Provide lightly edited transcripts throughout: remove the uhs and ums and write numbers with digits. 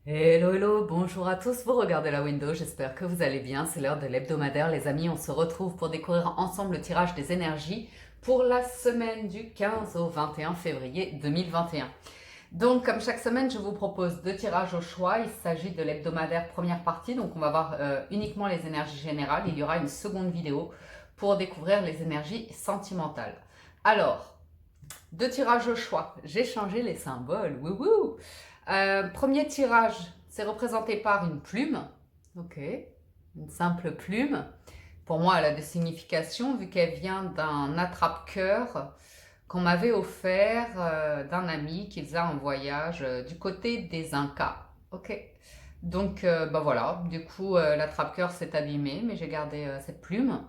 Hello, hello, bonjour à tous, vous regardez la window, j'espère que vous allez bien, c'est l'heure de l'hebdomadaire les amis, on se retrouve pour découvrir ensemble le tirage des énergies pour la semaine du 15 au 21 février 2021. Donc comme chaque semaine, je vous propose deux tirages au choix, il s'agit de l'hebdomadaire première partie, donc on va voir uniquement les énergies générales, il y aura une seconde vidéo pour découvrir les énergies sentimentales. Alors, deux tirages au choix, j'ai changé les symboles, wouhou. Premier tirage, c'est représenté par une plume, ok, une simple plume. Pour moi, elle a des significations vu qu'elle vient d'un attrape-cœur qu'on m'avait offert d'un ami qui faisait un voyage du côté des Incas, ok. Donc, bah voilà, du coup, l'attrape-cœur s'est abîmé, mais j'ai gardé cette plume.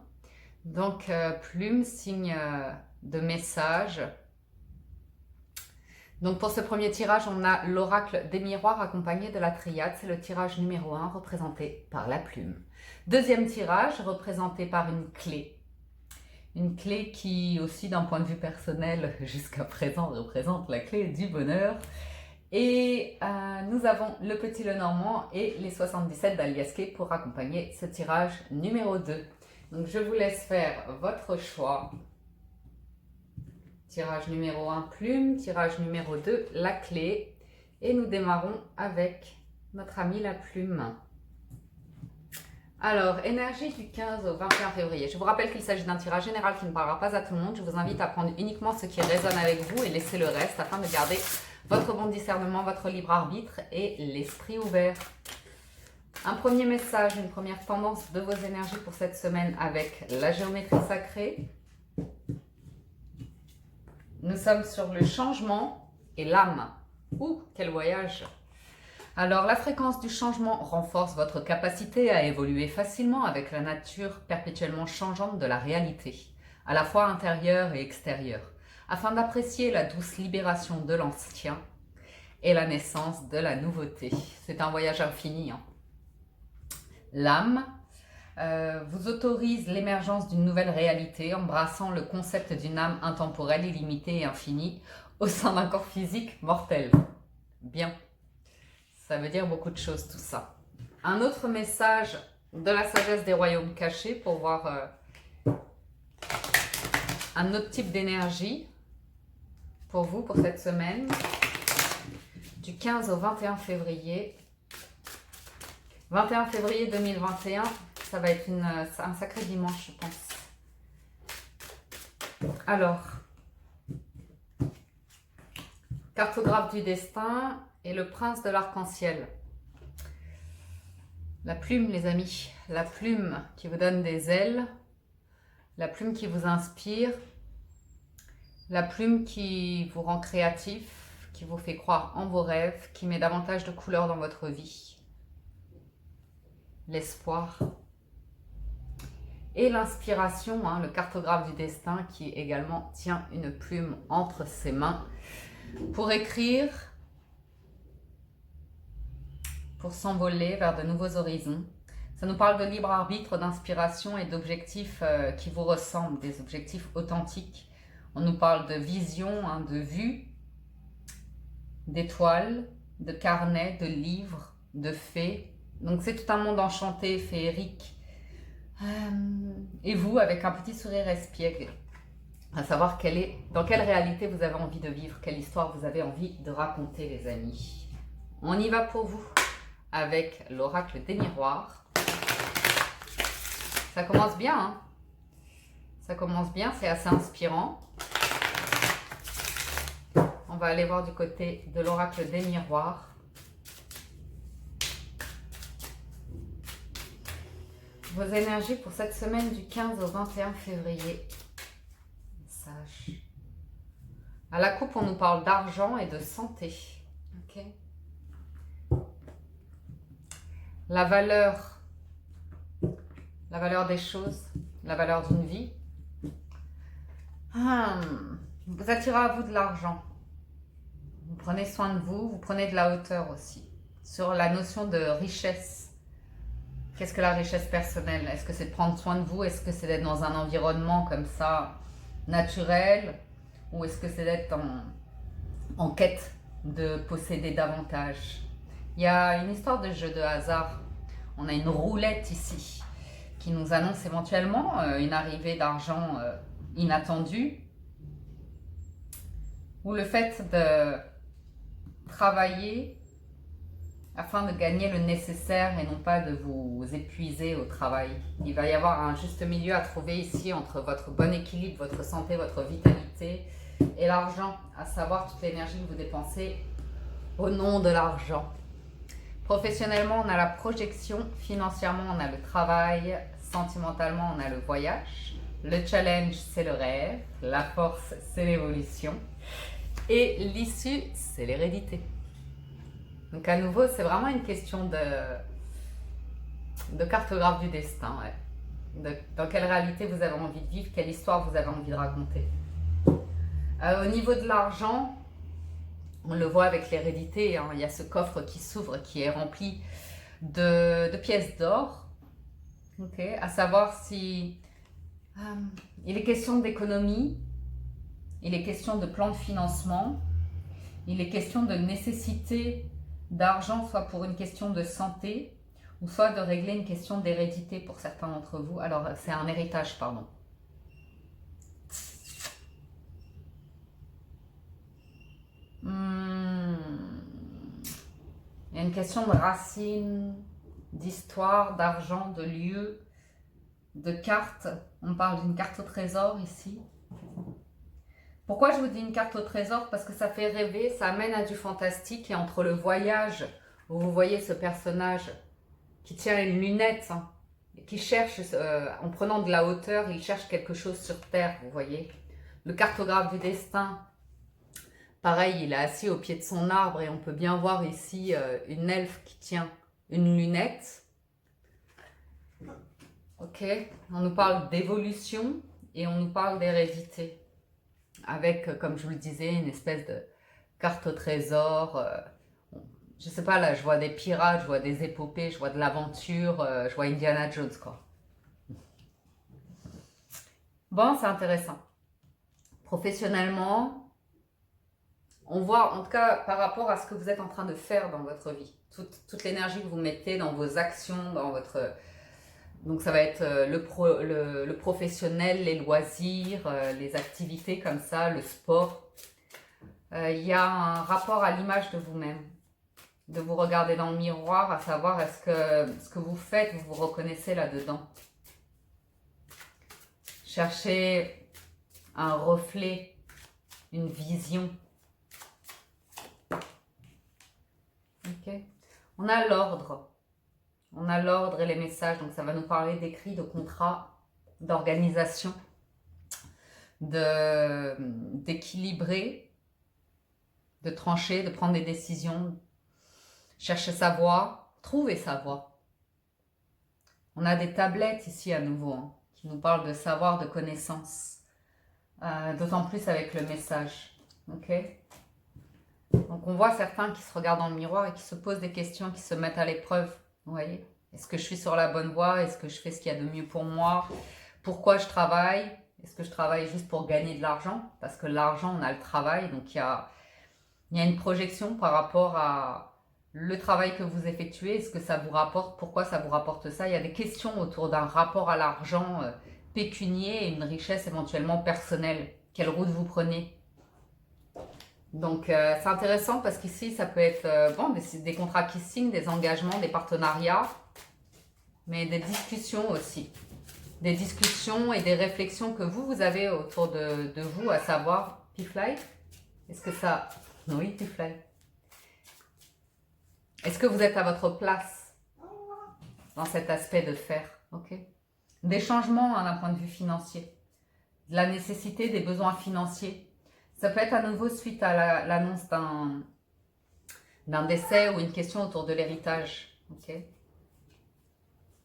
Donc, plume, signe de message. Donc pour ce premier tirage, on a l'oracle des miroirs accompagné de la triade. C'est le tirage numéro 1 représenté par la plume. Deuxième tirage représenté par une clé. Une clé qui aussi d'un point de vue personnel jusqu'à présent représente la clé du bonheur. Et nous avons le petit Lenormand et les 77 d'Aliasqué pour accompagner ce tirage numéro 2. Donc je vous laisse faire votre choix. Tirage numéro 1, plume. Tirage numéro 2, la clé. Et nous démarrons avec notre amie la plume. Alors, énergie du 15 au 21 février. Je vous rappelle qu'il s'agit d'un tirage général qui ne parlera pas à tout le monde. Je vous invite à prendre uniquement ce qui résonne avec vous et laisser le reste afin de garder votre bon discernement, votre libre arbitre et l'esprit ouvert. Un premier message, une première tendance de vos énergies pour cette semaine avec la géométrie sacrée. Nous sommes sur le changement et l'âme. Ouh, quel voyage! Alors, la fréquence du changement renforce votre capacité à évoluer facilement avec la nature perpétuellement changeante de la réalité, à la fois intérieure et extérieure, afin d'apprécier la douce libération de l'ancien et la naissance de la nouveauté. C'est un voyage infini. L'âme vous autorise l'émergence d'une nouvelle réalité, embrassant le concept d'une âme intemporelle, illimitée et infinie au sein d'un corps physique mortel. Bien, ça veut dire beaucoup de choses tout ça. Un autre message de la sagesse des royaumes cachés pour voir un autre type d'énergie pour vous pour cette semaine du 15 au 21 février. 21 février 2021. Ça va être un sacré dimanche, je pense. Alors, cartographe du destin et le prince de l'arc-en-ciel. La plume, les amis. La plume qui vous donne des ailes. La plume qui vous inspire. La plume qui vous rend créatif, qui vous fait croire en vos rêves, qui met davantage de couleurs dans votre vie. L'espoir. Et l'inspiration, le cartographe du destin qui également tient une plume entre ses mains pour écrire, pour s'envoler vers de nouveaux horizons. Ça nous parle de libre arbitre, d'inspiration et d'objectifs qui vous ressemblent, des objectifs authentiques. On nous parle de vision, de vue, d'étoiles, de carnets, de livres, de fées. Donc c'est tout un monde enchanté, féerique. Et vous, avec un petit sourire espiègle, à savoir dans quelle réalité vous avez envie de vivre, quelle histoire vous avez envie de raconter, les amis. On y va pour vous avec l'oracle des miroirs. Ça commence bien, Ça commence bien, c'est assez inspirant. On va aller voir du côté de l'oracle des miroirs. Vos énergies pour cette semaine du 15 au 21 février. Message. À la coupe, on nous parle d'argent et de santé. Ok. La valeur des choses, la valeur d'une vie. Vous attirez à vous de l'argent. Vous prenez soin de vous, vous prenez de la hauteur aussi. Sur la notion de richesse. Qu'est-ce que la richesse personnelle? Est-ce que c'est de prendre soin de vous? Est-ce que c'est d'être dans un environnement comme ça, naturel? Ou est-ce que c'est d'être en quête de posséder davantage? Il y a une histoire de jeu de hasard. On a une roulette ici qui nous annonce éventuellement une arrivée d'argent inattendue, ou le fait de travailler afin de gagner le nécessaire et non pas de vous épuiser au travail. Il va y avoir un juste milieu à trouver ici entre votre bon équilibre, votre santé, votre vitalité et l'argent, à savoir toute l'énergie que vous dépensez au nom de l'argent. Professionnellement, on a la projection, financièrement, on a le travail, sentimentalement, on a le voyage, le challenge, c'est le rêve, la force, c'est l'évolution et l'issue, c'est l'hérédité. Donc à nouveau, c'est vraiment une question de cartographe du destin. Ouais. Dans quelle réalité vous avez envie de vivre, quelle histoire vous avez envie de raconter. Au niveau de l'argent, on le voit avec l'hérédité, hein, il y a ce coffre qui s'ouvre, qui est rempli de pièces d'or. Okay, à savoir si il est question d'économie, il est question de plan de financement, il est question de nécessité d'argent, soit pour une question de santé, ou soit de régler une question d'hérédité pour certains d'entre vous. Alors, c'est un héritage, pardon. Il y a une question de racines, d'histoire, d'argent, de lieu, de cartes. On parle d'une carte au trésor ici. Pourquoi je vous dis une carte au trésor? Parce que ça fait rêver, ça amène à du fantastique. Et entre le voyage, où vous voyez ce personnage qui tient une lunette, hein, qui cherche, en prenant de la hauteur, il cherche quelque chose sur Terre, vous voyez. Le cartographe du destin, pareil, il est assis au pied de son arbre et on peut bien voir ici une elfe qui tient une lunette. Ok, on nous parle d'évolution et on nous parle d'hérédité. Avec, comme je vous le disais, une espèce de carte au trésor. Je sais pas, là, je vois des pirates, je vois des épopées, je vois de l'aventure, je vois Indiana Jones, quoi. Bon, c'est intéressant. Professionnellement, on voit, en tout cas, par rapport à ce que vous êtes en train de faire dans votre vie, toute l'énergie que vous mettez dans vos actions, dans votre... Donc ça va être le professionnel, les loisirs, les activités comme ça, le sport. Il y a un rapport à l'image de vous-même, de vous regarder dans le miroir, à savoir est-ce que ce que vous faites, vous vous reconnaissez là-dedans. Cherchez un reflet, une vision. Ok. On a l'ordre. On a l'ordre et les messages, donc ça va nous parler d'écrits, de contrats, d'organisation, d'équilibrer, de trancher, de prendre des décisions, chercher sa voie, trouver sa voie. On a des tablettes ici à nouveau, hein, qui nous parlent de savoir, de connaissance, d'autant plus avec le message. Ok. Donc on voit certains qui se regardent dans le miroir et qui se posent des questions, qui se mettent à l'épreuve. Vous voyez, est-ce que je suis sur la bonne voie? Est-ce que je fais ce qu'il y a de mieux pour moi? Pourquoi je travaille? Est-ce que je travaille juste pour gagner de l'argent? Parce que l'argent, on a le travail, donc il y a une projection par rapport à le travail que vous effectuez. Est-ce que ça vous rapporte? Pourquoi ça vous rapporte ça? Il y a des questions autour d'un rapport à l'argent pécunier et une richesse éventuellement personnelle. Quelle route vous prenez? Donc c'est intéressant parce qu'ici ça peut être bon, des contrats qui signent, des engagements, des partenariats, mais des discussions aussi. Des discussions et des réflexions que vous avez autour de vous, à savoir, Pifly, est-ce que ça... Oui, Pifly. Est-ce que vous êtes à votre place dans cet aspect de faire? Ok. Des changements hein, d'un point de vue financier, de la nécessité des besoins financiers. Ça peut être à nouveau suite à l'annonce d'un décès ou une question autour de l'héritage. Okay.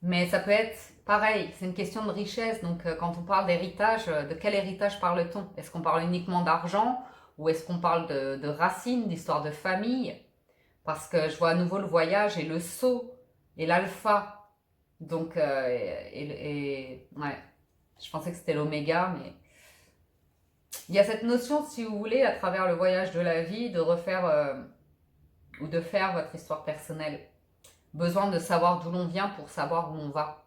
Mais ça peut être pareil, c'est une question de richesse. Donc quand on parle d'héritage, de quel héritage parle-t-on? Est-ce qu'on parle uniquement d'argent ou est-ce qu'on parle de racines, d'histoire de famille? Parce que je vois à nouveau le voyage et le saut et l'alpha. Donc, ouais, je pensais que c'était l'oméga, mais... Il y a cette notion, si vous voulez, à travers le voyage de la vie, de refaire ou de faire votre histoire personnelle. Besoin de savoir d'où l'on vient pour savoir où on va.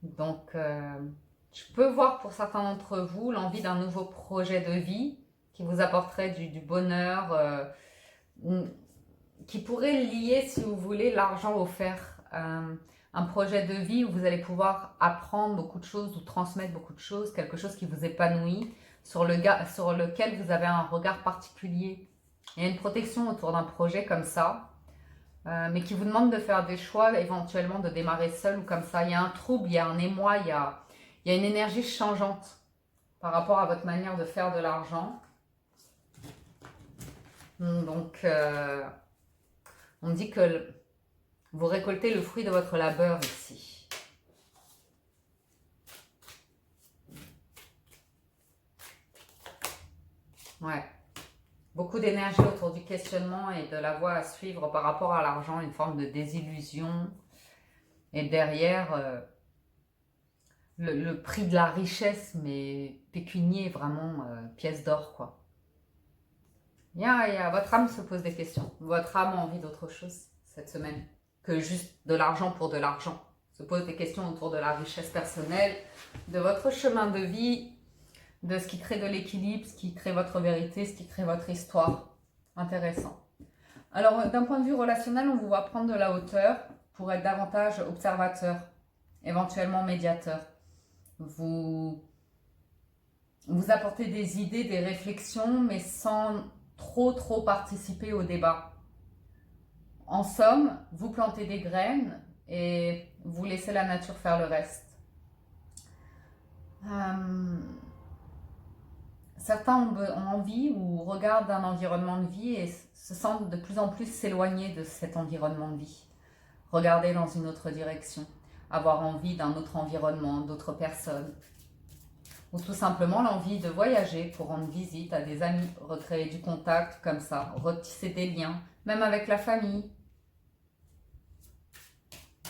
Donc, je peux voir pour certains d'entre vous l'envie d'un nouveau projet de vie qui vous apporterait du bonheur, qui pourrait lier, si vous voulez, l'argent offert. Un projet de vie où vous allez pouvoir apprendre beaucoup de choses ou transmettre beaucoup de choses, quelque chose qui vous épanouit, sur lequel vous avez un regard particulier. Il y a une protection autour d'un projet comme ça, mais qui vous demande de faire des choix, éventuellement de démarrer seul ou comme ça. Il y a un trouble, il y a un émoi, il y a une énergie changeante par rapport à votre manière de faire de l'argent. Donc, on dit que vous récoltez le fruit de votre labeur ici. Ouais. Beaucoup d'énergie autour du questionnement et de la voie à suivre par rapport à l'argent, une forme de désillusion. Et derrière, le prix de la richesse, mais pécunier, vraiment, pièce d'or, quoi. Votre âme se pose des questions. Votre âme a envie d'autre chose cette semaine que juste de l'argent pour de l'argent. Se pose des questions autour de la richesse personnelle, de votre chemin de vie, de ce qui crée de l'équilibre, ce qui crée votre vérité, ce qui crée votre histoire. Intéressant. Alors, d'un point de vue relationnel, on vous voit prendre de la hauteur pour être davantage observateur, éventuellement médiateur. Vous apportez des idées, des réflexions, mais sans trop participer au débat. En somme, vous plantez des graines et vous laissez la nature faire le reste. Certains ont envie ou regardent un environnement de vie et se sentent de plus en plus s'éloigner de cet environnement de vie. Regarder dans une autre direction, avoir envie d'un autre environnement, d'autres personnes. Ou tout simplement l'envie de voyager pour rendre visite à des amis, recréer du contact comme ça, retisser des liens, même avec la famille.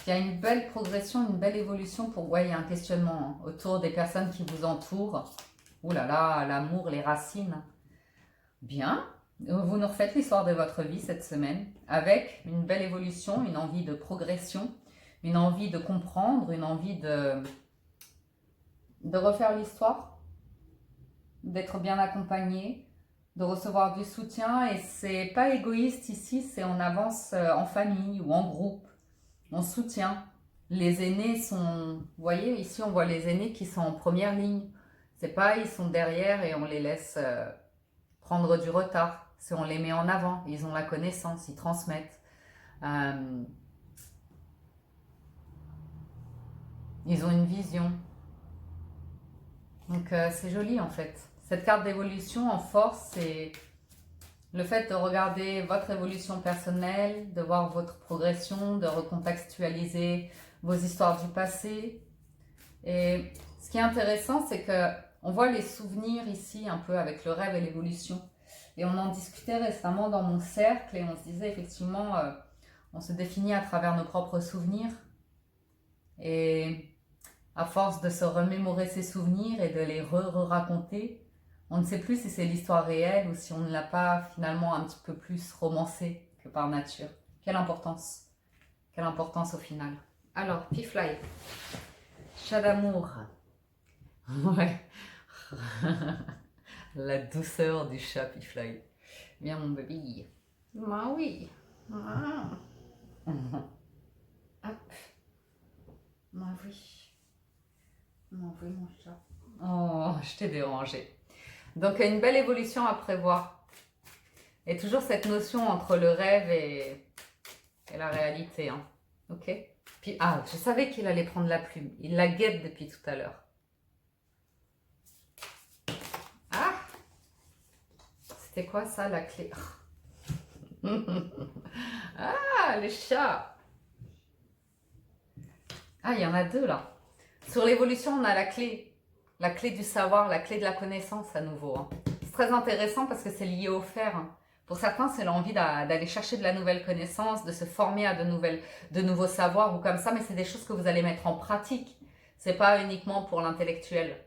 Il y a une belle progression, une belle évolution pour, il y a un questionnement autour des personnes qui vous entourent. Ouh là là, l'amour, les racines. Bien, vous nous refaites l'histoire de votre vie cette semaine avec une belle évolution, une envie de progression, une envie de comprendre, une envie de refaire l'histoire, d'être bien accompagné, de recevoir du soutien. Et c'est pas égoïste ici, c'est on avance en famille ou en groupe, on soutient. Les aînés sont, vous voyez, ici on voit les aînés qui sont en première ligne. C'est pas ils sont derrière et on les laisse prendre du retard. C'est on les met en avant, ils ont la connaissance, ils transmettent. Ils ont une vision. Donc c'est joli en fait. Cette carte d'évolution en force, c'est le fait de regarder votre évolution personnelle, de voir votre progression, de recontextualiser vos histoires du passé. Et ce qui est intéressant, c'est que on voit les souvenirs ici un peu avec le rêve et l'évolution. Et on en discutait récemment dans mon cercle et on se disait effectivement, on se définit à travers nos propres souvenirs. Et à force de se remémorer ces souvenirs et de les re-raconter, on ne sait plus si c'est l'histoire réelle ou si on ne l'a pas finalement un petit peu plus romancée que par nature. Quelle importance au final. Alors, Pifly, chat d'amour. Ouais. La douceur du chat Pifly. Viens mon bébé. Ah oui. Ah. Hop. Ah oui. Ah oui mon chat. Oh, je t'ai dérangé. Donc une belle évolution à prévoir. Et toujours cette notion entre le rêve et la réalité. Hein. Ok. Puis, je savais qu'il allait prendre la plume. Il la guette depuis tout à l'heure. Ah! C'était quoi ça, la clé? Ah, les chats! Ah, il y en a deux là. Sur l'évolution, on a la clé. La clé du savoir, la clé de la connaissance à nouveau. Hein. C'est très intéressant parce que c'est lié au faire. Hein. Pour certains, c'est l'envie d'aller chercher de la nouvelle connaissance, de se former à de nouveaux savoirs ou comme ça, mais c'est des choses que vous allez mettre en pratique. C'est pas uniquement pour l'intellectuel.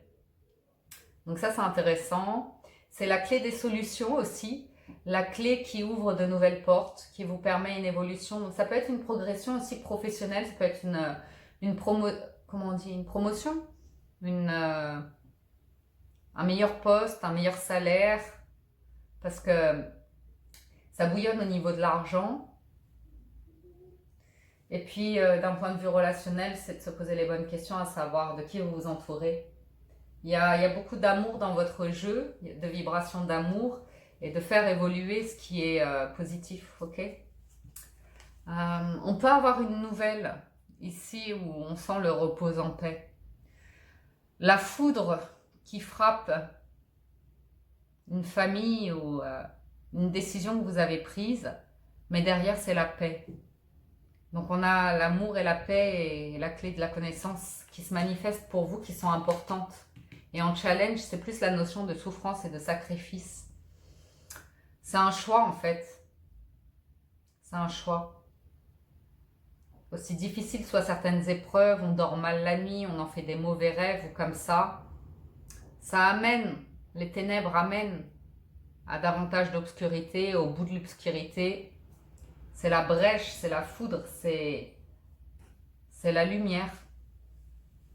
Donc ça, c'est intéressant. C'est la clé des solutions aussi. la clé qui ouvre de nouvelles portes, qui vous permet une évolution. Donc ça peut être une progression aussi professionnelle, ça peut être comment on dit, une promotion, un meilleur poste, un meilleur salaire, parce que ça bouillonne au niveau de l'argent. Et puis, d'un point de vue relationnel, c'est de se poser les bonnes questions, à savoir de qui vous vous entourez. Il y a beaucoup d'amour dans votre jeu, de vibrations d'amour, et de faire évoluer ce qui est positif, ok? On peut avoir une nouvelle ici où on sent le repos en paix. La foudre qui frappe une famille ou une décision que vous avez prise, mais derrière c'est la paix. Donc on a l'amour et la paix et la clé de la connaissance qui se manifestent pour vous, qui sont importantes. Et en challenge, c'est plus la notion de souffrance et de sacrifice. C'est un choix en fait. C'est un choix. Aussi difficile soient certaines épreuves, on dort mal la nuit, on en fait des mauvais rêves ou comme ça. Ça amène, les ténèbres amènent à davantage d'obscurité, au bout de l'obscurité. C'est la brèche, c'est la foudre, c'est la lumière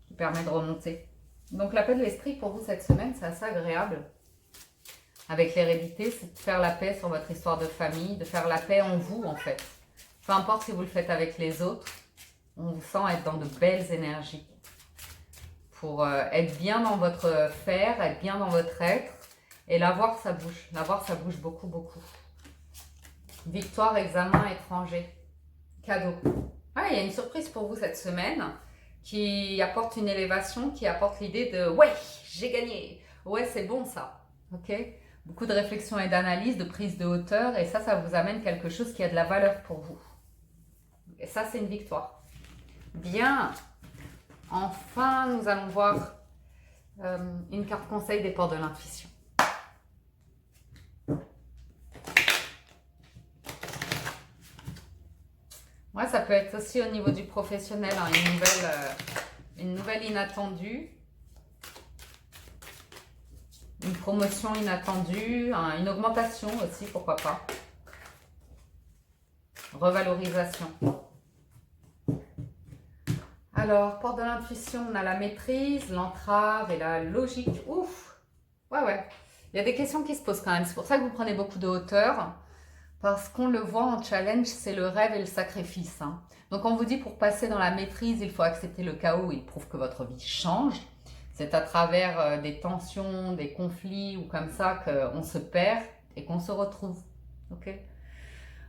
qui permet de remonter. Donc la paix de l'esprit pour vous cette semaine, c'est assez agréable. Avec l'hérédité, c'est de faire la paix sur votre histoire de famille, de faire la paix en vous en fait. Peu importe si vous le faites avec les autres, on vous sent être dans de belles énergies. Pour être bien dans votre faire, être bien dans votre être. Et l'avoir, ça bouge. L'avoir, ça bouge beaucoup, beaucoup. Victoire, examen, étranger. Cadeau. Ah, il y a une surprise pour vous cette semaine qui apporte une élévation, qui apporte l'idée de « Ouais, j'ai gagné !» Ouais, c'est bon ça. Ok. Beaucoup de réflexion et d'analyse, de prise de hauteur. Et ça vous amène quelque chose qui a de la valeur pour vous. Et ça, c'est une victoire. Bien. Enfin, nous allons voir une carte conseil des portes de l'intuition. Ouais, ça peut être aussi au niveau du professionnel, hein, une nouvelle inattendue, une promotion inattendue, hein, une augmentation aussi, pourquoi pas. Revalorisation. Alors, porte de l'intuition, on a la maîtrise, l'entrave et la logique. Ouf! Ouais. Il y a des questions qui se posent quand même. C'est pour ça que vous prenez beaucoup de hauteur. Parce qu'on le voit en challenge, c'est le rêve et le sacrifice. Hein. Donc on vous dit pour passer dans la maîtrise, il faut accepter le chaos. Il prouve que votre vie change. C'est à travers des tensions, des conflits ou comme ça qu'on se perd et qu'on se retrouve. Ok ?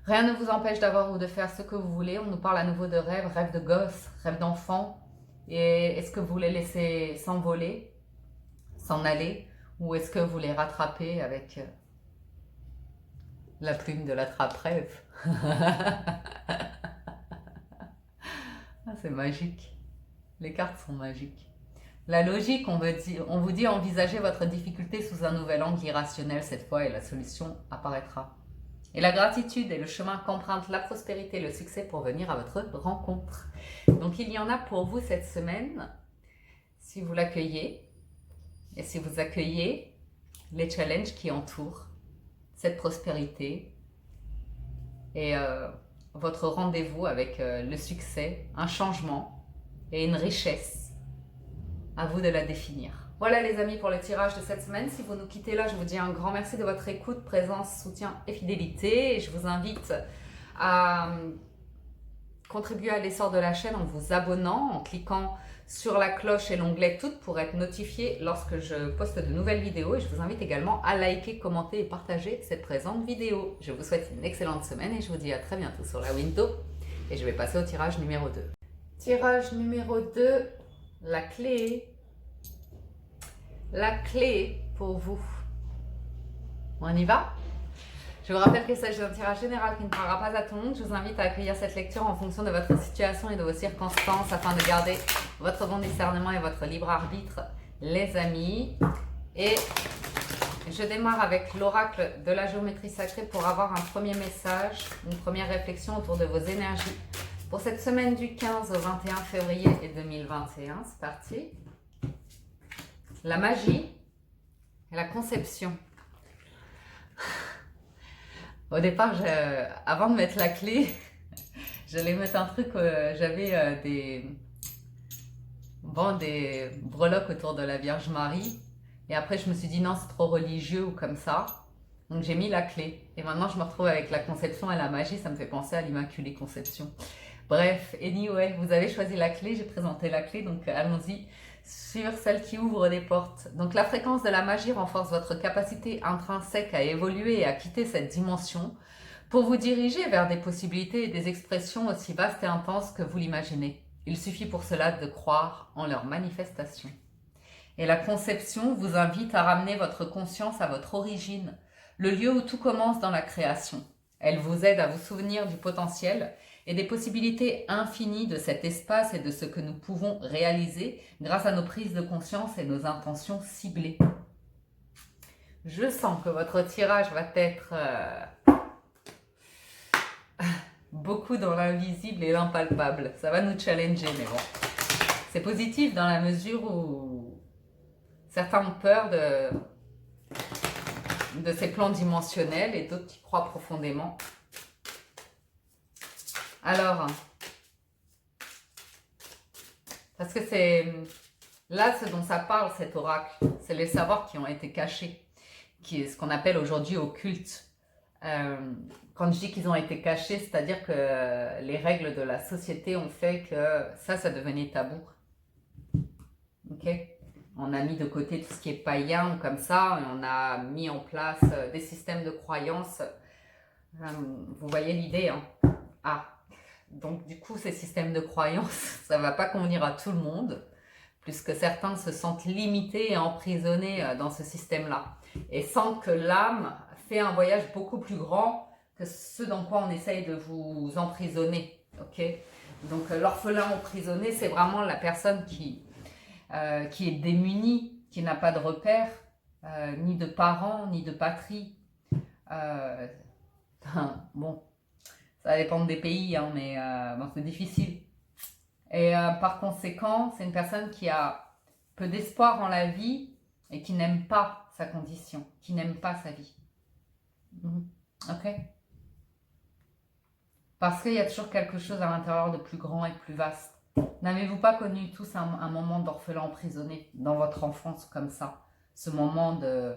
Rien ne vous empêche d'avoir ou de faire ce que vous voulez. On nous parle à nouveau de rêve, rêve de gosse, rêve d'enfant. Et est-ce que vous les laissez s'envoler, s'en aller, ou est-ce que vous les rattrapez avec la plume de l'attrape-rêve? C'est magique. Les cartes sont magiques. La logique, on vous dit envisagez votre difficulté sous un nouvel angle irrationnel cette fois et la solution apparaîtra. Et la gratitude est le chemin qu'emprunte la prospérité et le succès pour venir à votre rencontre. Donc il y en a pour vous cette semaine, si vous l'accueillez, et si vous accueillez les challenges qui entourent cette prospérité et votre rendez-vous avec le succès, un changement et une richesse. À vous de la définir. Voilà les amis pour le tirage de cette semaine. Si vous nous quittez là, je vous dis un grand merci de votre écoute, présence, soutien et fidélité. Et je vous invite à contribuer à l'essor de la chaîne en vous abonnant, en cliquant sur la cloche et l'onglet toutes pour être notifié lorsque je poste de nouvelles vidéos. Et je vous invite également à liker, commenter et partager cette présente vidéo. Je vous souhaite une excellente semaine et je vous dis à très bientôt sur la window. Et je vais passer au tirage numéro 2. Tirage numéro 2. La clé pour vous. On y va? Je vous rappelle qu'il s'agit d'un tirage général qui ne parlera pas à tout le monde. Je vous invite à accueillir cette lecture en fonction de votre situation et de vos circonstances afin de garder votre bon discernement et votre libre arbitre, les amis. Et je démarre avec l'oracle de la géométrie sacrée pour avoir un premier message, une première réflexion autour de vos énergies. Pour cette semaine du 15 au 21 février 2021, c'est parti. La magie et la conception. Au départ, avant de mettre la clé, j'allais mettre un truc, j'avais des breloques autour de la Vierge Marie. Et après, je me suis dit non, c'est trop religieux ou comme ça. Donc j'ai mis la clé. Et maintenant, je me retrouve avec la conception et la magie. Ça me fait penser à l'Immaculée Conception. Bref, anyway, vous avez choisi la clé. J'ai présenté la clé. Donc allons-y sur celle qui ouvre des portes. Donc la fréquence de la magie renforce votre capacité intrinsèque à évoluer et à quitter cette dimension pour vous diriger vers des possibilités et des expressions aussi vastes et intenses que vous l'imaginez. Il suffit pour cela de croire en leur manifestation. Et la conception vous invite à ramener votre conscience à votre origine, le lieu où tout commence dans la création. Elle vous aide à vous souvenir du potentiel et des possibilités infinies de cet espace et de ce que nous pouvons réaliser grâce à nos prises de conscience et nos intentions ciblées. Je sens que votre tirage va être beaucoup dans l'invisible et l'impalpable. Ça va nous challenger, mais bon. C'est positif dans la mesure où certains ont peur de ces plans dimensionnels et d'autres qui croient profondément. Alors, parce que c'est là ce dont ça parle, cet oracle, c'est les savoirs qui ont été cachés, qui est ce qu'on appelle aujourd'hui occulte. Quand je dis qu'ils ont été cachés, c'est-à-dire que les règles de la société ont fait que ça devenait tabou. Ok ? On a mis de côté tout ce qui est païen ou comme ça, et on a mis en place des systèmes de croyances. Vous voyez l'idée, hein ? Ah, donc du coup, ces systèmes de croyances, ça ne va pas convenir à tout le monde, puisque certains se sentent limités et emprisonnés dans ce système-là, et sentent que l'âme fait un voyage beaucoup plus grand que ce dans quoi on essaye de vous emprisonner. Ok ? Donc l'orphelin emprisonné, c'est vraiment la personne qui est démunie, qui n'a pas de repères, ni de parents, ni de patrie. Bon, ça dépend des pays, hein, mais bon, c'est difficile. Et par conséquent, c'est une personne qui a peu d'espoir en la vie et qui n'aime pas sa condition, qui n'aime pas sa vie. Ok ? Parce qu'il y a toujours quelque chose à l'intérieur de plus grand et de plus vaste. N'avez-vous pas connu tous un moment d'orphelin emprisonné dans votre enfance comme ça? Ce moment de...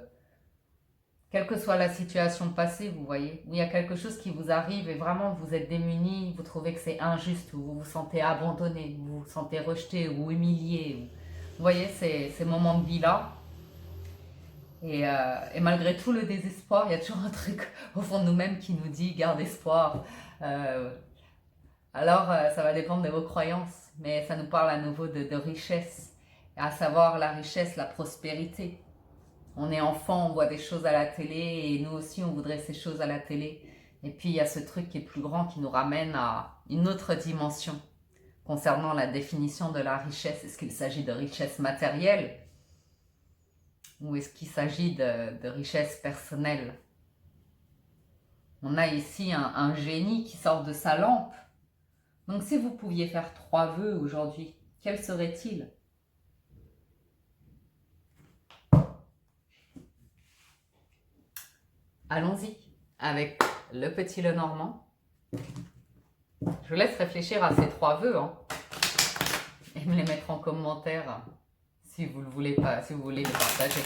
Quelle que soit la situation passée, vous voyez, où il y a quelque chose qui vous arrive et vraiment vous êtes démuni, vous trouvez que c'est injuste, ou vous vous sentez abandonné, vous vous sentez rejeté ou humilié. Vous voyez, ces moments de vie-là. Et malgré tout le désespoir, il y a toujours un truc au fond de nous-mêmes qui nous dit « garde espoir ». Alors, ça va dépendre de vos croyances, mais ça nous parle à nouveau de richesse, à savoir la richesse, la prospérité. On est enfant, on voit des choses à la télé, et nous aussi, on voudrait ces choses à la télé. Et puis, il y a ce truc qui est plus grand, qui nous ramène à une autre dimension concernant la définition de la richesse. Est-ce qu'il s'agit de richesse matérielle ou est-ce qu'il s'agit de richesse personnelle? On a ici un génie qui sort de sa lampe. Donc si vous pouviez faire 3 vœux aujourd'hui, quels seraient-ils? Allons-y avec le petit Lenormand. Je vous laisse réfléchir à ces 3 vœux, hein, et me les mettre en commentaire si vous le voulez pas, si vous voulez les partager.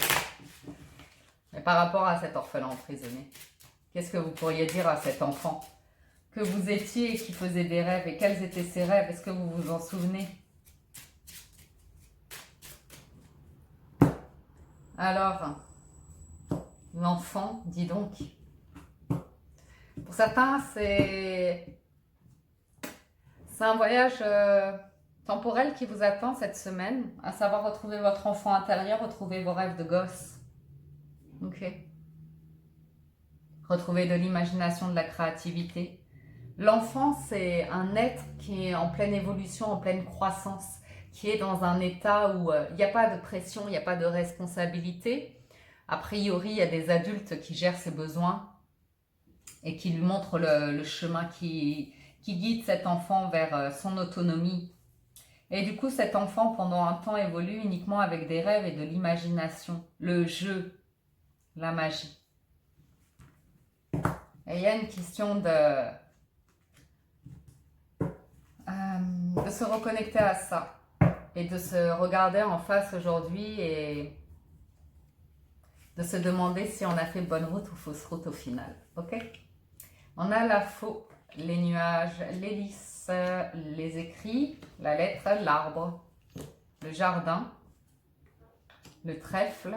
Mais par rapport à cet orphelin emprisonné, qu'est-ce que vous pourriez dire à cet enfant que vous étiez et qui faisait des rêves, et quels étaient ces rêves? Est-ce que vous vous en souvenez? Alors, l'enfant, dis donc. Pour certains, c'est un voyage temporel qui vous attend cette semaine, à savoir retrouver votre enfant intérieur, retrouver vos rêves de gosse. Ok. Retrouver de l'imagination, de la créativité. L'enfant, c'est un être qui est en pleine évolution, en pleine croissance, qui est dans un état où il n'y a pas de pression, il n'y a pas de responsabilité. A priori, il y a des adultes qui gèrent ses besoins et qui lui montrent le chemin, qui guide cet enfant vers son autonomie. Et du coup, cet enfant, pendant un temps, évolue uniquement avec des rêves et de l'imagination, le jeu, la magie. Et il y a une question de se reconnecter à ça et de se regarder en face aujourd'hui et de se demander si on a fait bonne route ou fausse route au final. Ok? On a la faux, les nuages, l'hélice, les écrits, la lettre, l'arbre, le jardin, le trèfle,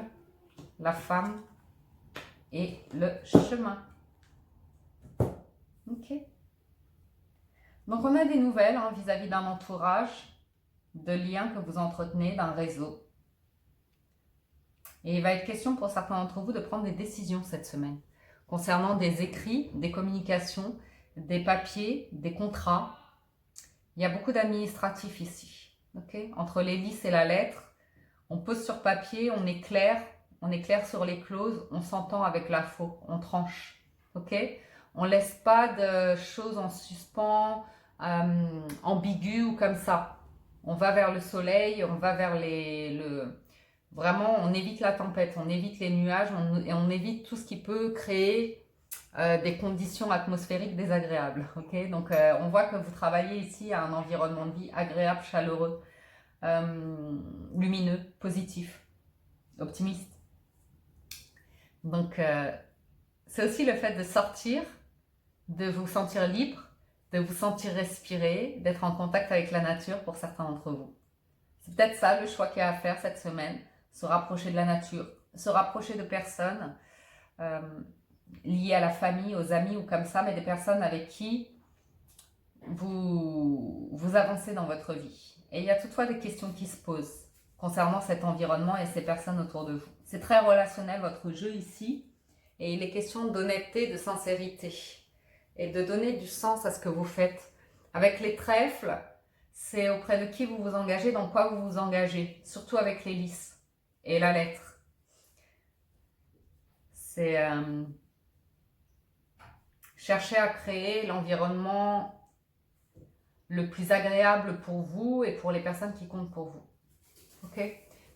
la femme et le chemin. Ok. Donc on a des nouvelles vis-à-vis d'un entourage, de liens que vous entretenez, d'un réseau. Et il va être question pour certains d'entre vous de prendre des décisions cette semaine concernant des écrits, des communications, des papiers, des contrats. Il y a beaucoup d'administratifs ici. Okay? Entre l'hélice et la lettre, on pose sur papier, on est clair sur les clauses, on s'entend avec la faux, on tranche. Okay? On ne laisse pas de choses en suspens, ambiguës ou comme ça. On va vers le soleil, on va vers vraiment, on évite la tempête, on évite les nuages et on évite tout ce qui peut créer des conditions atmosphériques désagréables. Okay? Donc, on voit que vous travaillez ici à un environnement de vie agréable, chaleureux, lumineux, positif, optimiste. Donc, c'est aussi le fait de sortir, de vous sentir libre, de vous sentir respirer, d'être en contact avec la nature pour certains d'entre vous. C'est peut-être ça le choix qu'il y a à faire cette semaine, se rapprocher de la nature, se rapprocher de personnes liées à la famille, aux amis ou comme ça, mais des personnes avec qui vous avancez dans votre vie. Et il y a toutefois des questions qui se posent concernant cet environnement et ces personnes autour de vous. C'est très relationnel votre jeu ici, et il est question d'honnêteté, de sincérité, et de donner du sens à ce que vous faites. Avec les trèfles, c'est auprès de qui vous vous engagez, dans quoi vous vous engagez, surtout avec l'hélice et la lettre. C'est chercher à créer l'environnement le plus agréable pour vous et pour les personnes qui comptent pour vous. Ok?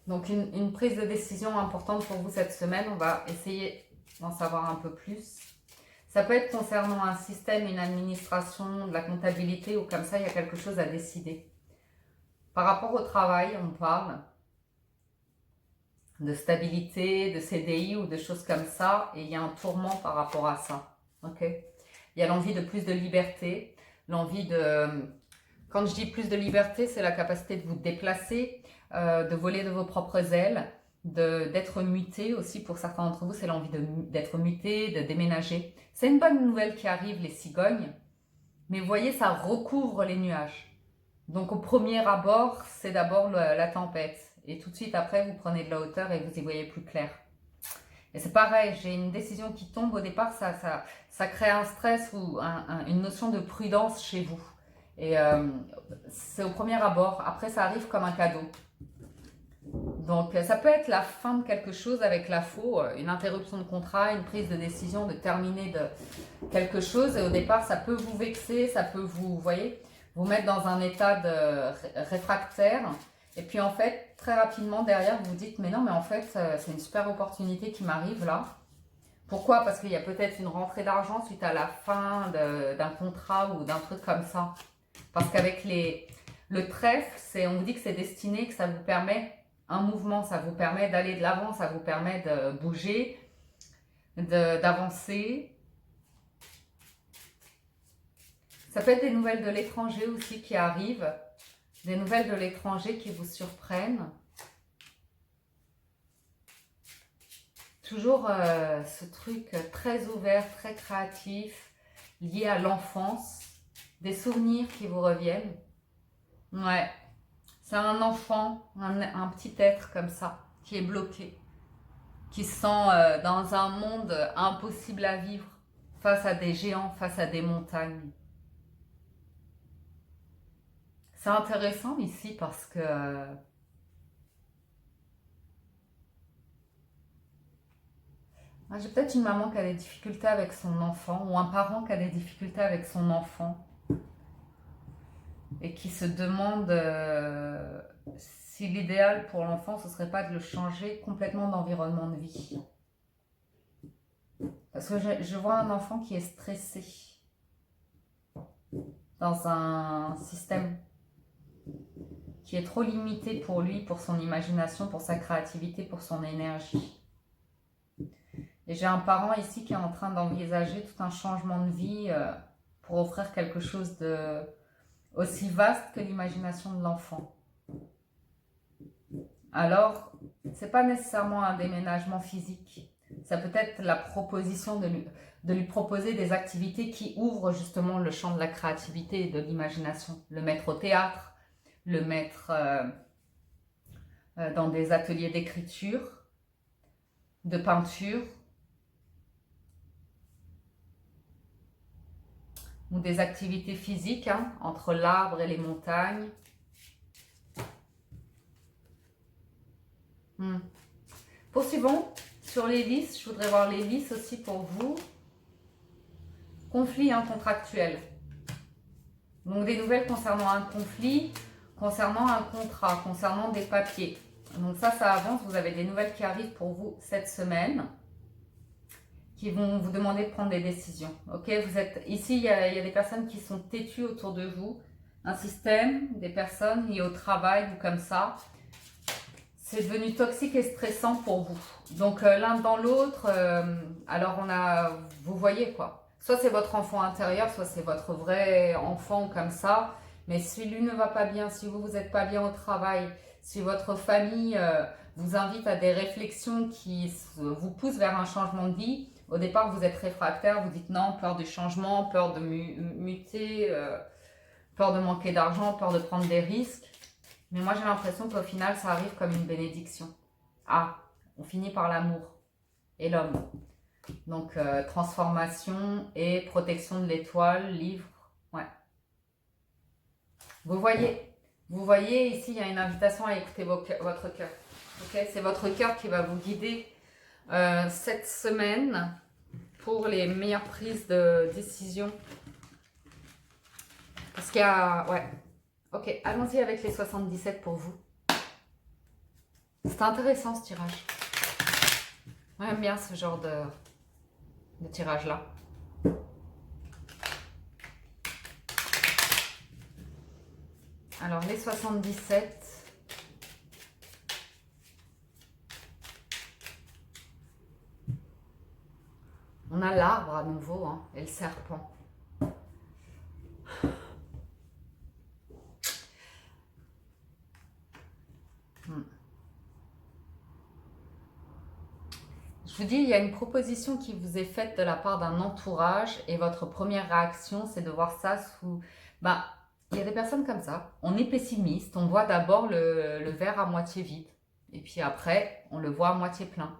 Donc une prise de décision importante pour vous cette semaine, on va essayer d'en savoir un peu plus. Ça peut être concernant un système, une administration, de la comptabilité ou comme ça, il y a quelque chose à décider. Par rapport au travail, on parle de stabilité, de CDI ou de choses comme ça, et il y a un tourment par rapport à ça. Okay? Il y a l'envie de plus de liberté, l'envie de... Quand je dis plus de liberté, c'est la capacité de vous déplacer, de voler de vos propres ailes, d'être muté aussi pour certains d'entre vous, c'est l'envie d'être muté, de déménager. C'est une bonne nouvelle qui arrive, les cigognes, mais vous voyez, ça recouvre les nuages. Donc au premier abord, c'est d'abord la tempête. Et tout de suite après, vous prenez de la hauteur et vous y voyez plus clair. Et c'est pareil, j'ai une décision qui tombe. Au départ, ça crée un stress ou une notion de prudence chez vous. Et c'est au premier abord. Après, ça arrive comme un cadeau. Donc ça peut être la fin de quelque chose avec la faux, une interruption de contrat, une prise de décision de terminer de quelque chose. Et au départ, ça peut vous vexer, ça peut vous voyez, vous mettre dans un état de réfractaire. Et puis en fait, très rapidement derrière, vous vous dites, mais non, mais en fait, c'est une super opportunité qui m'arrive là. Pourquoi? Parce qu'il y a peut-être une rentrée d'argent suite à la fin d'un contrat ou d'un truc comme ça. Parce qu'avec le trèfle, on vous dit que c'est destiné, que ça vous permet un mouvement, ça vous permet d'aller de l'avant, ça vous permet de bouger, d'avancer. Ça peut être des nouvelles de l'étranger aussi qui arrivent, des nouvelles de l'étranger qui vous surprennent. Toujours ce truc très ouvert, très créatif, lié à l'enfance, des souvenirs qui vous reviennent. Ouais, c'est un enfant, un petit être comme ça, qui est bloqué, qui se sent dans un monde impossible à vivre, face à des géants, face à des montagnes. C'est intéressant ici parce que j'ai peut-être une maman qui a des difficultés avec son enfant ou un parent qui a des difficultés avec son enfant et qui se demande si l'idéal pour l'enfant ce serait pas de le changer complètement d'environnement de vie. Parce que je vois un enfant qui est stressé dans un système qui est trop limité pour lui, pour son imagination, pour sa créativité, pour son énergie. Et j'ai un parent ici qui est en train d'envisager tout un changement de vie pour offrir quelque chose de aussi vaste que l'imagination de l'enfant. Alors, c'est pas nécessairement un déménagement physique. Ça peut être la proposition de lui proposer des activités qui ouvrent justement le champ de la créativité et de l'imagination. Le mettre au théâtre, le mettre dans des ateliers d'écriture, de peinture, ou des activités physiques entre l'arbre et les montagnes. Poursuivons sur les lices. Je voudrais voir les lices aussi pour vous. Conflit contractuel. Donc des nouvelles concernant un conflit, concernant un contrat, concernant des papiers. Donc ça avance. Vous avez des nouvelles qui arrivent pour vous cette semaine, qui vont vous demander de prendre des décisions. Ok, vous êtes ici, il y a des personnes qui sont têtues autour de vous, un système, des personnes liées au travail ou comme ça. C'est devenu toxique et stressant pour vous. Donc l'un dans l'autre, alors vous voyez quoi. Soit c'est votre enfant intérieur, soit c'est votre vrai enfant comme ça. Mais si lui ne va pas bien, si vous n'êtes pas bien au travail, si votre famille vous invite à des réflexions qui vous poussent vers un changement de vie, au départ vous êtes réfractaire, vous dites non, peur du changement, peur de muter, peur de manquer d'argent, peur de prendre des risques. Mais moi, j'ai l'impression qu'au final, ça arrive comme une bénédiction. Ah, on finit par l'amour et l'homme. Donc, transformation et protection de l'étoile, livre, ouais. Vous voyez ici, il y a une invitation à écouter votre cœur. Okay, c'est votre cœur qui va vous guider cette semaine pour les meilleures prises de décision. Parce qu'il y a... Ouais. Ok, allons-y avec les 77 pour vous. C'est intéressant ce tirage. Moi, j'aime bien ce genre de tirage-là. Alors, les 77. On a l'arbre à nouveau et le serpent. Je vous dis, il y a une proposition qui vous est faite de la part d'un entourage et votre première réaction, c'est de voir ça sous... il y a des personnes comme ça. On est pessimiste, on voit d'abord le verre à moitié vide. Et puis après, on le voit à moitié plein.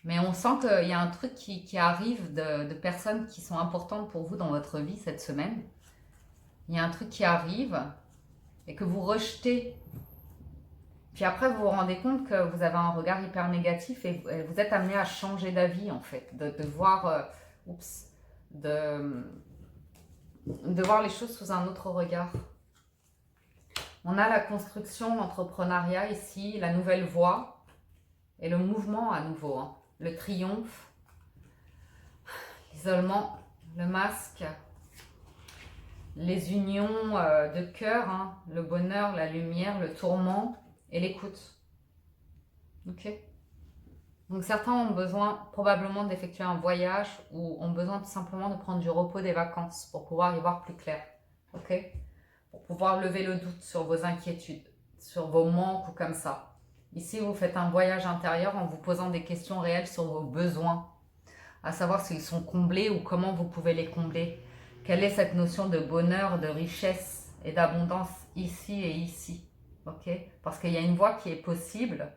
Mais on sent qu'il y a un truc qui arrive de personnes qui sont importantes pour vous dans votre vie cette semaine. Il y a un truc qui arrive et que vous rejetez. Puis après, vous vous rendez compte que vous avez un regard hyper négatif et vous êtes amené à changer d'avis, en fait. De voir... de voir les choses sous un autre regard. On a la construction, l'entrepreneuriat ici, la nouvelle voie et le mouvement à nouveau. Le triomphe, l'isolement, le masque, les unions de cœur, le bonheur, la lumière, le tourment et l'écoute. Ok. Donc certains ont besoin probablement d'effectuer un voyage ou ont besoin tout simplement de prendre du repos, des vacances pour pouvoir y voir plus clair. Ok. Pour pouvoir lever le doute sur vos inquiétudes, sur vos manques ou comme ça. Ici, vous faites un voyage intérieur en vous posant des questions réelles sur vos besoins, à savoir s'ils sont comblés ou comment vous pouvez les combler. Quelle est cette notion de bonheur, de richesse et d'abondance ici et ici. Ok. Parce qu'il y a une voie qui est possible,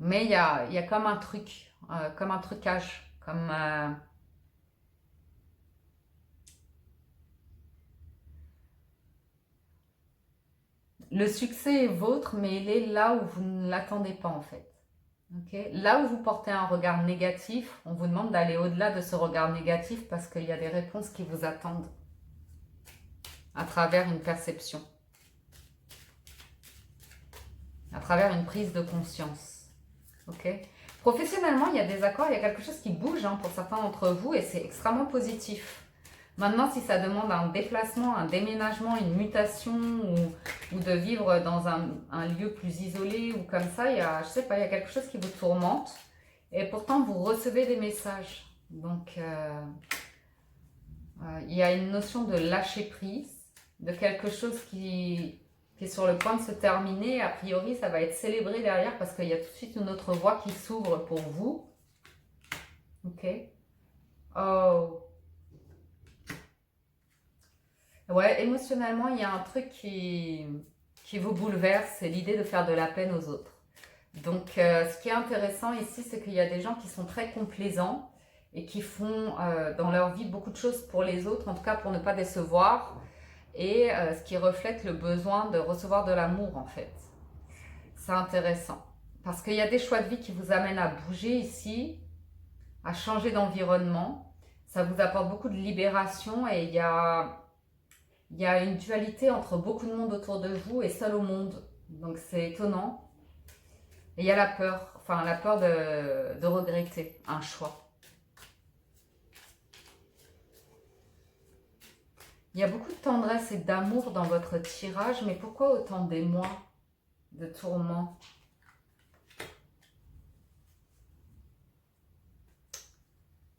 mais il y a comme un truc, comme un trucage, comme... Le succès est vôtre, mais il est là où vous ne l'attendez pas en fait. Okay. Là où vous portez un regard négatif, on vous demande d'aller au-delà de ce regard négatif parce qu'il y a des réponses qui vous attendent à travers une perception, à travers une prise de conscience. Okay. Professionnellement, il y a des accords, il y a quelque chose qui bouge hein, pour certains d'entre vous et c'est extrêmement positif. Maintenant, si ça demande un déplacement, un déménagement, une mutation ou de vivre dans un lieu plus isolé ou comme ça, je sais pas, il y a quelque chose qui vous tourmente et pourtant vous recevez des messages. Donc, il y a une notion de lâcher prise, de quelque chose qui est sur le point de se terminer. A priori, ça va être célébré derrière parce qu'il y a tout de suite une autre voie qui s'ouvre pour vous. Ok. Oh. Ouais, émotionnellement, il y a un truc qui vous bouleverse, c'est l'idée de faire de la peine aux autres. Donc, ce qui est intéressant ici, c'est qu'il y a des gens qui sont très complaisants et qui font dans leur vie beaucoup de choses pour les autres, en tout cas pour ne pas décevoir, et ce qui reflète le besoin de recevoir de l'amour en fait. C'est intéressant, parce qu'il y a des choix de vie qui vous amènent à bouger ici, à changer d'environnement. Ça vous apporte beaucoup de libération et il y a une dualité entre beaucoup de monde autour de vous et seul au monde. Donc c'est étonnant. Et il y a la peur, enfin la peur de regretter un choix. Il y a beaucoup de tendresse et d'amour dans votre tirage, mais pourquoi autant d'émoi, de tourments?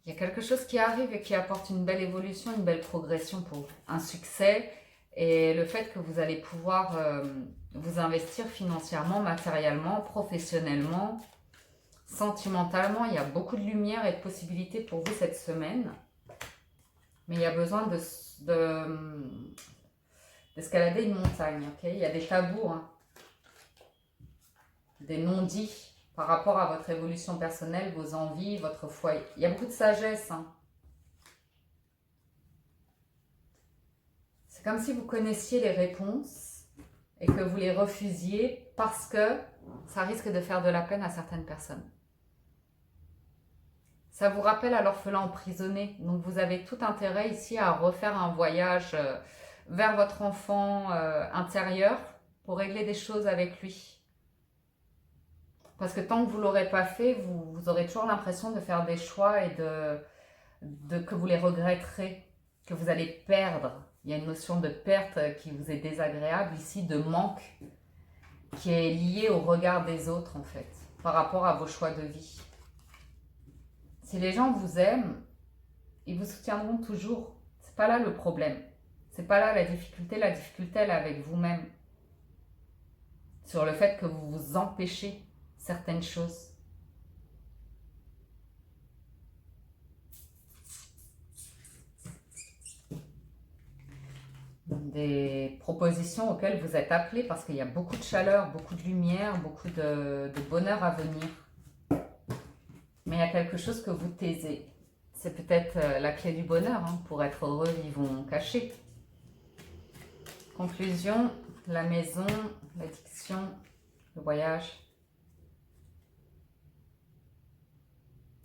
Il y a quelque chose qui arrive et qui apporte une belle évolution, une belle progression pour vous. Un succès et le fait que vous allez pouvoir vous investir financièrement, matériellement, professionnellement, sentimentalement. Il y a beaucoup de lumière et de possibilités pour vous cette semaine. Mais il y a besoin d'escalader une montagne. Okay, il y a des tabous, hein, des non-dits par rapport à votre évolution personnelle, vos envies, votre foyer. Il y a beaucoup de sagesse. Hein. C'est comme si vous connaissiez les réponses et que vous les refusiez parce que ça risque de faire de la peine à certaines personnes. Ça vous rappelle à l'orphelin emprisonné. Donc vous avez tout intérêt ici à refaire un voyage vers votre enfant intérieur pour régler des choses avec lui. Parce que tant que vous ne l'aurez pas fait, vous aurez toujours l'impression de faire des choix et que vous les regretterez, que vous allez perdre. Il y a une notion de perte qui vous est désagréable ici, de manque, qui est liée au regard des autres en fait, par rapport à vos choix de vie. Si les gens vous aiment, ils vous soutiendront toujours. C'est pas là le problème. C'est pas là la difficulté. La difficulté, elle est avec vous-même. Sur le fait que vous vous empêchez certaines choses. Des propositions auxquelles vous êtes appelés parce qu'il y a beaucoup de chaleur, beaucoup de lumière, beaucoup de bonheur à venir. Mais il y a quelque chose que vous taisez. C'est peut-être la clé du bonheur. Hein. Pour être heureux, vivons cachés. Conclusion, la maison, l'addiction, le voyage.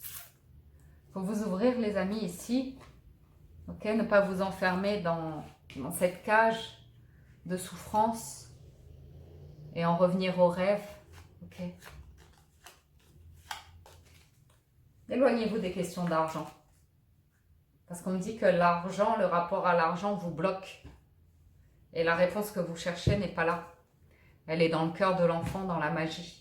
Il faut vous ouvrir les amis ici. Ok, ne pas vous enfermer dans cette cage de souffrance et en revenir au rêve. Ok. Éloignez-vous des questions d'argent. Parce qu'on me dit que l'argent, le rapport à l'argent vous bloque. Et la réponse que vous cherchez n'est pas là. Elle est dans le cœur de l'enfant, dans la magie.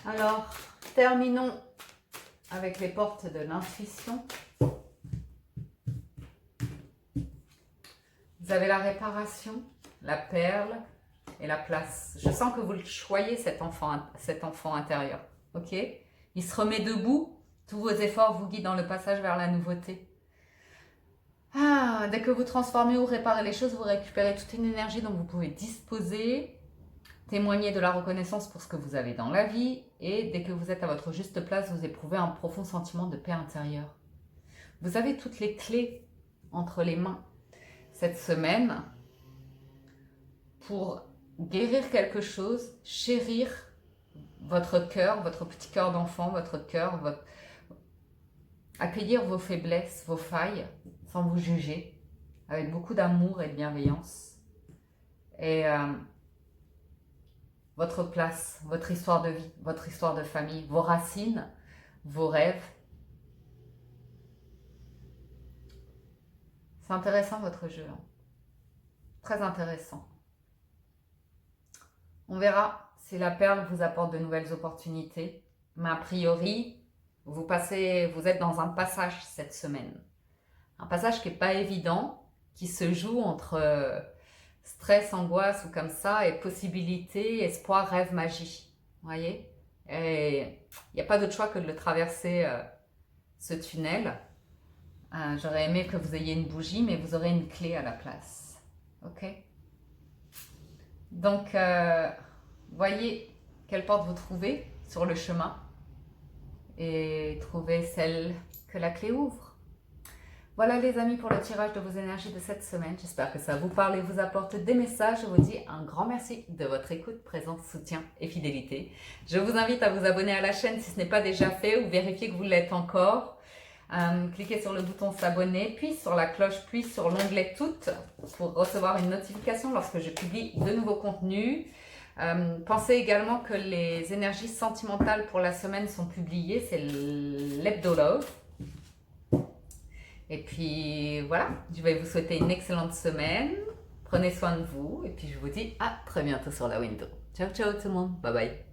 Alors, terminons avec les portes de l'intuition. Vous avez la réparation, la perle et la place. Je sens que vous le choyez, cet enfant intérieur. Ok ? Il se remet debout. Tous vos efforts vous guident dans le passage vers la nouveauté. Dès que vous transformez ou réparez les choses, vous récupérez toute une énergie dont vous pouvez disposer. Témoignez de la reconnaissance pour ce que vous avez dans la vie. Et dès que vous êtes à votre juste place, vous éprouvez un profond sentiment de paix intérieure. Vous avez toutes les clés entre les mains cette semaine pour guérir quelque chose, chérir votre cœur, votre petit cœur d'enfant, votre cœur, accueillir vos faiblesses, vos failles, sans vous juger, avec beaucoup d'amour et de bienveillance. Et votre place, votre histoire de vie, votre histoire de famille, vos racines, vos rêves. C'est intéressant votre jeu, hein. Très intéressant. On verra si la perle vous apporte de nouvelles opportunités. Mais a priori, vous êtes dans un passage cette semaine. Un passage qui n'est pas évident, qui se joue entre stress, angoisse ou comme ça, et possibilité, espoir, rêve, magie. Vous voyez? Et il n'y a pas d'autre choix que de le traverser, ce tunnel. J'aurais aimé que vous ayez une bougie, mais vous aurez une clé à la place. Ok? Donc, voyez quelle porte vous trouvez sur le chemin et trouvez celle que la clé ouvre. Voilà les amis pour le tirage de vos énergies de cette semaine. J'espère que ça vous parle et vous apporte des messages. Je vous dis un grand merci de votre écoute, présence, soutien et fidélité. Je vous invite à vous abonner à la chaîne si ce n'est pas déjà fait ou vérifier que vous l'êtes encore. Cliquez sur le bouton s'abonner, puis sur la cloche, puis sur l'onglet toutes pour recevoir une notification lorsque je publie de nouveaux contenus. Pensez également que les énergies sentimentales pour la semaine sont publiées, c'est l'Hebdo-Love. Et puis voilà, je vais vous souhaiter une excellente semaine, prenez soin de vous et puis je vous dis à très bientôt sur la window. Ciao ciao tout le monde, bye bye.